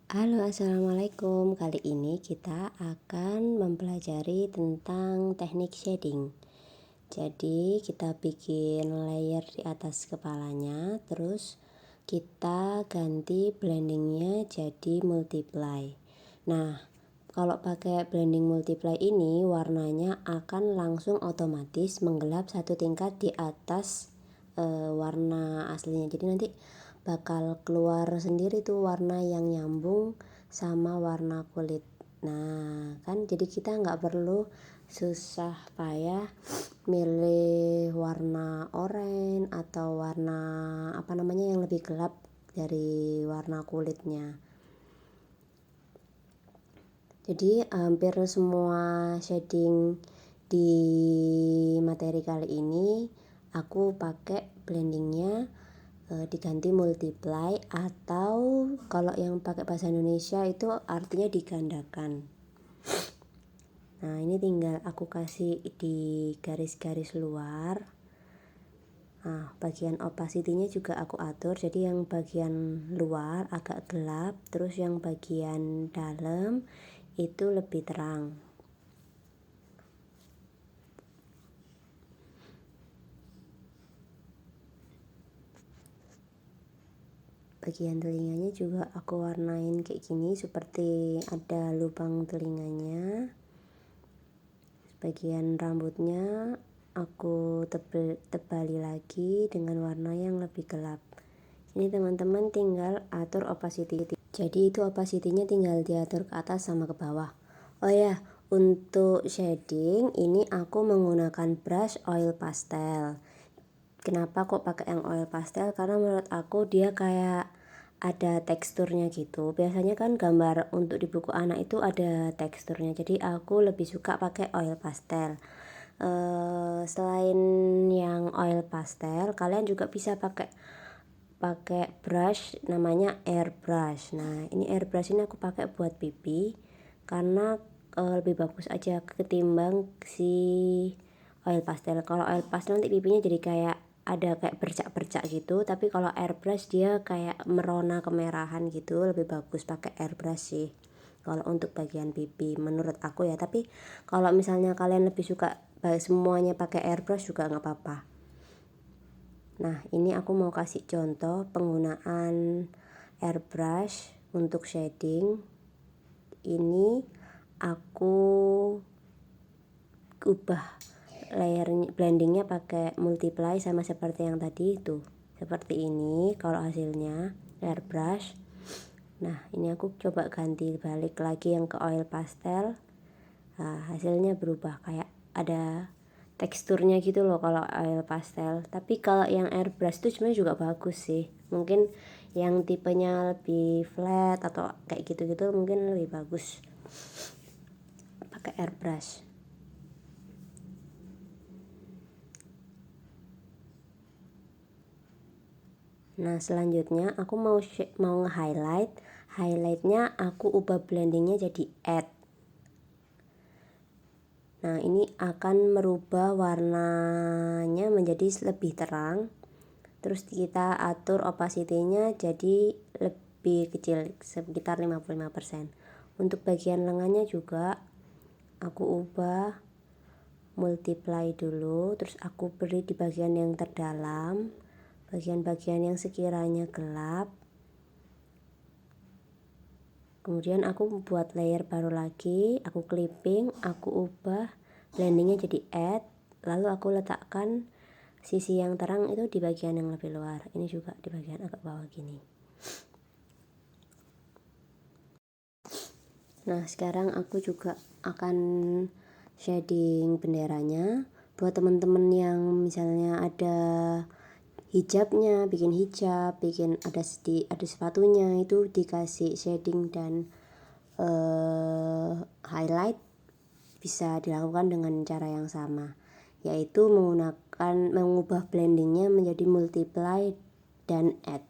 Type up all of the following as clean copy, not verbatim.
Halo, assalamualaikum. Kali ini kita akan mempelajari tentang teknik shading. Jadi kita bikin layer di atas kepalanya, terus kita ganti blendingnya jadi multiply. Nah, kalau pakai blending multiply ini warnanya akan langsung otomatis menggelap satu tingkat di atas warna aslinya. Jadi nanti bakal keluar sendiri tuh warna yang nyambung sama warna kulit. Nah kan jadi kita nggak perlu susah payah milih warna oranye atau warna yang lebih gelap dari warna kulitnya. Jadi hampir semua shading di materi kali ini aku pakai blendingnya diganti multiply, atau kalau yang pakai bahasa Indonesia itu artinya digandakan. Nah ini tinggal aku kasih di garis-garis luar. Nah bagian opacity-nya juga aku atur, jadi yang bagian luar agak gelap, terus yang bagian dalam itu lebih terang. Bagian telinganya juga aku warnain kayak gini, seperti ada lubang telinganya. Bagian rambutnya aku tebali lagi dengan warna yang lebih gelap. Ini teman-teman tinggal atur opacity. Jadi itu opacity-nya tinggal diatur ke atas sama ke bawah. Oh ya, untuk shading ini aku menggunakan brush oil pastel. Kenapa kok pakai yang oil pastel? Karena menurut aku dia kayak ada teksturnya gitu. Biasanya kan gambar untuk di buku anak itu ada teksturnya, jadi aku lebih suka pakai oil pastel. Selain yang oil pastel, kalian juga bisa pakai brush namanya airbrush. Nah ini airbrush ini aku pakai buat pipi karena lebih bagus aja ketimbang si oil pastel. Kalau oil pastel nanti pipinya jadi kayak ada kayak bercak-bercak gitu, tapi kalau airbrush dia kayak merona kemerahan gitu. Lebih bagus pakai airbrush sih kalau untuk bagian pipi menurut aku ya. Tapi kalau misalnya kalian lebih suka semuanya pakai airbrush juga nggak apa-apa. Nah ini aku mau kasih contoh penggunaan airbrush untuk shading. Ini aku ubah layer blendingnya pakai multiply sama seperti yang tadi itu, seperti ini kalau hasilnya airbrush. Nah ini aku coba ganti balik lagi yang ke oil pastel. Nah hasilnya berubah kayak ada teksturnya gitu loh kalau oil pastel. Tapi kalau yang airbrush itu sebenarnya juga bagus sih. Mungkin yang tipenya lebih flat atau kayak gitu-gitu mungkin lebih bagus pakai airbrush. Nah selanjutnya aku mau nge-highlight. Highlightnya aku ubah blendingnya jadi add. Nah ini akan merubah warnanya menjadi lebih terang. Terus kita atur opacity-nya jadi lebih kecil, sekitar 55%. Untuk bagian lengannya juga aku ubah multiply dulu, terus aku beri di bagian yang terdalam, bagian-bagian yang sekiranya gelap. Kemudian aku buat layer baru lagi, aku clipping, aku ubah blendingnya jadi add, lalu aku letakkan sisi yang terang itu di bagian yang lebih luar. Ini juga di bagian agak bawah gini. Nah sekarang aku juga akan shading benderanya. Buat teman-teman yang misalnya ada hijabnya, bikin hijab, bikin ada sepatunya, itu dikasih shading dan highlight, bisa dilakukan dengan cara yang sama, yaitu mengubah blendingnya menjadi multiply dan add.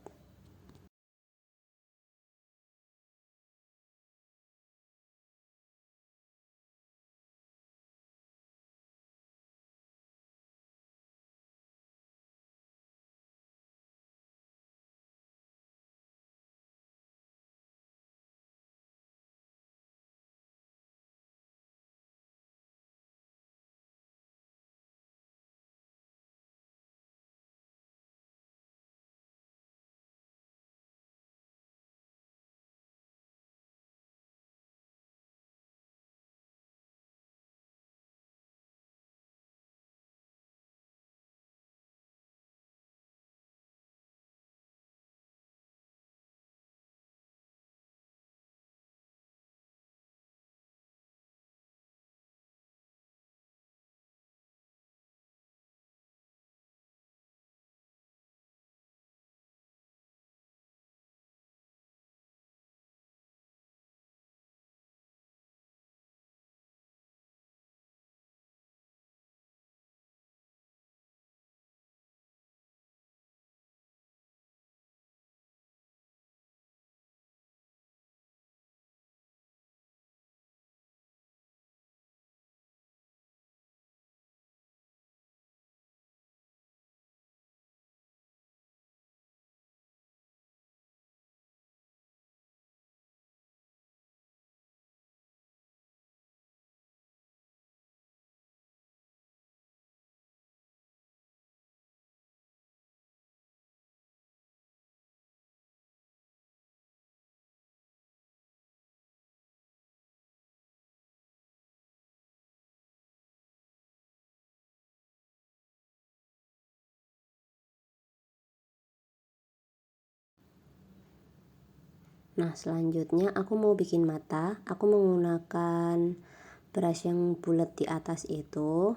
Nah, selanjutnya aku mau bikin mata. Aku menggunakan brush yang bulat di atas itu.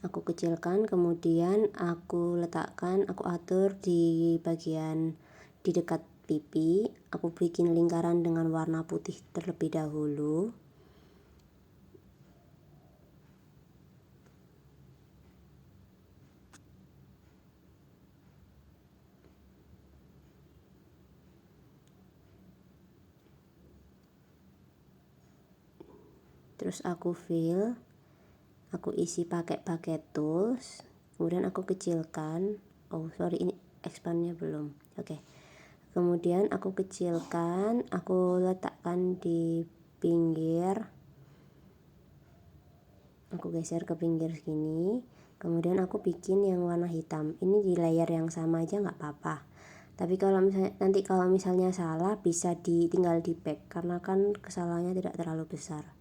Aku kecilkan, kemudian aku letakkan, aku atur di bagian di dekat pipi. Aku bikin lingkaran dengan warna putih terlebih dahulu. Terus aku fill, aku isi pakai tools, kemudian aku kecilkan. Oh sorry, ini expandnya belum. Oke. Kemudian aku kecilkan, aku letakkan di pinggir, aku geser ke pinggir sini. Kemudian aku bikin yang warna hitam. Ini di layer yang sama aja nggak apa-apa. Tapi kalau misalnya salah, bisa tinggal di back karena kan kesalahannya tidak terlalu besar.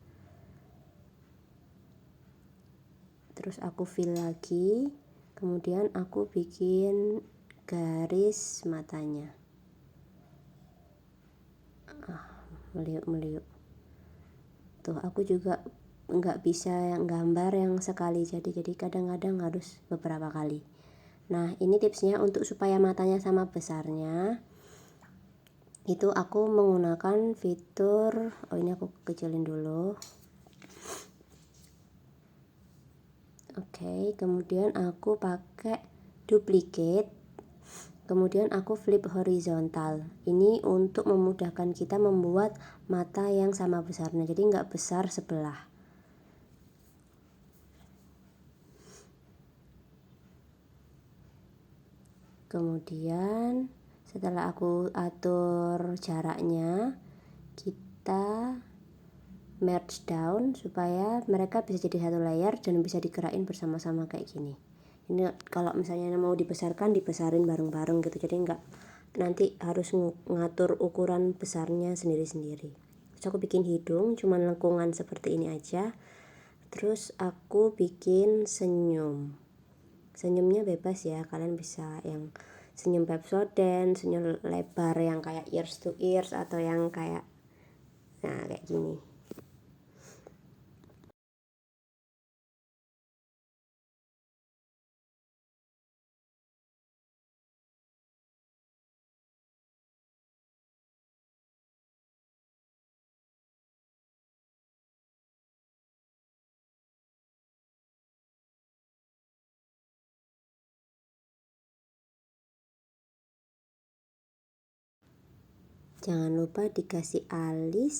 Terus aku fill lagi, kemudian aku bikin garis matanya. Meliuk-meliuk. Tuh, aku juga nggak bisa yang gambar yang sekali, jadi kadang-kadang harus beberapa kali. Nah, ini tipsnya untuk supaya matanya sama besarnya. Itu aku menggunakan fitur, ini aku kecilin dulu. Oke, kemudian aku pakai duplicate, kemudian aku flip horizontal. Ini untuk memudahkan kita membuat mata yang sama besarnya, jadi nggak besar sebelah. Kemudian setelah aku atur jaraknya, kita merge down supaya mereka bisa jadi satu layer dan bisa digerakin bersama-sama kayak gini. Ini kalau misalnya mau dibesarin bareng-bareng gitu, jadi nggak nanti harus ngatur ukuran besarnya sendiri-sendiri. Terus aku bikin hidung cuman lengkungan seperti ini aja. Terus aku bikin senyumnya bebas ya, kalian bisa yang senyum Pepsodent, senyum lebar yang kayak ears to ears, atau yang kayak kayak gini. Jangan lupa dikasih alis.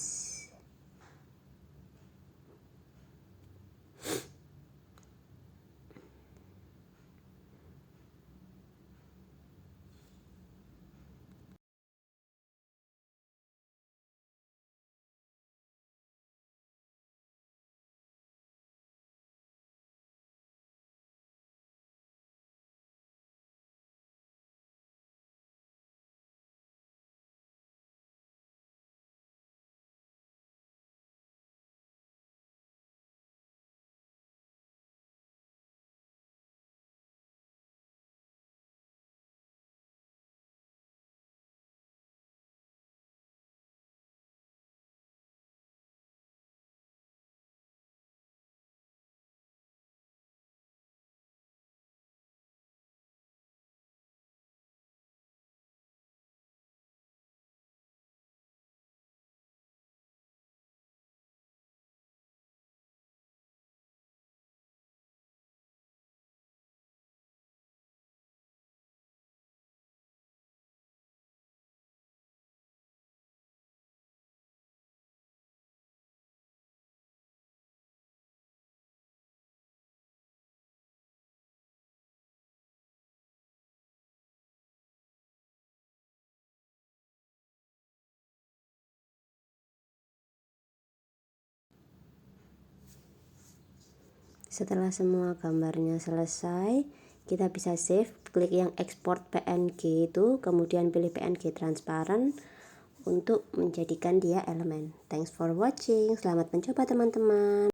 Setelah semua gambarnya selesai, kita bisa save, klik yang export PNG itu, kemudian pilih PNG transparan untuk menjadikan dia elemen. Thanks for watching, selamat mencoba teman-teman.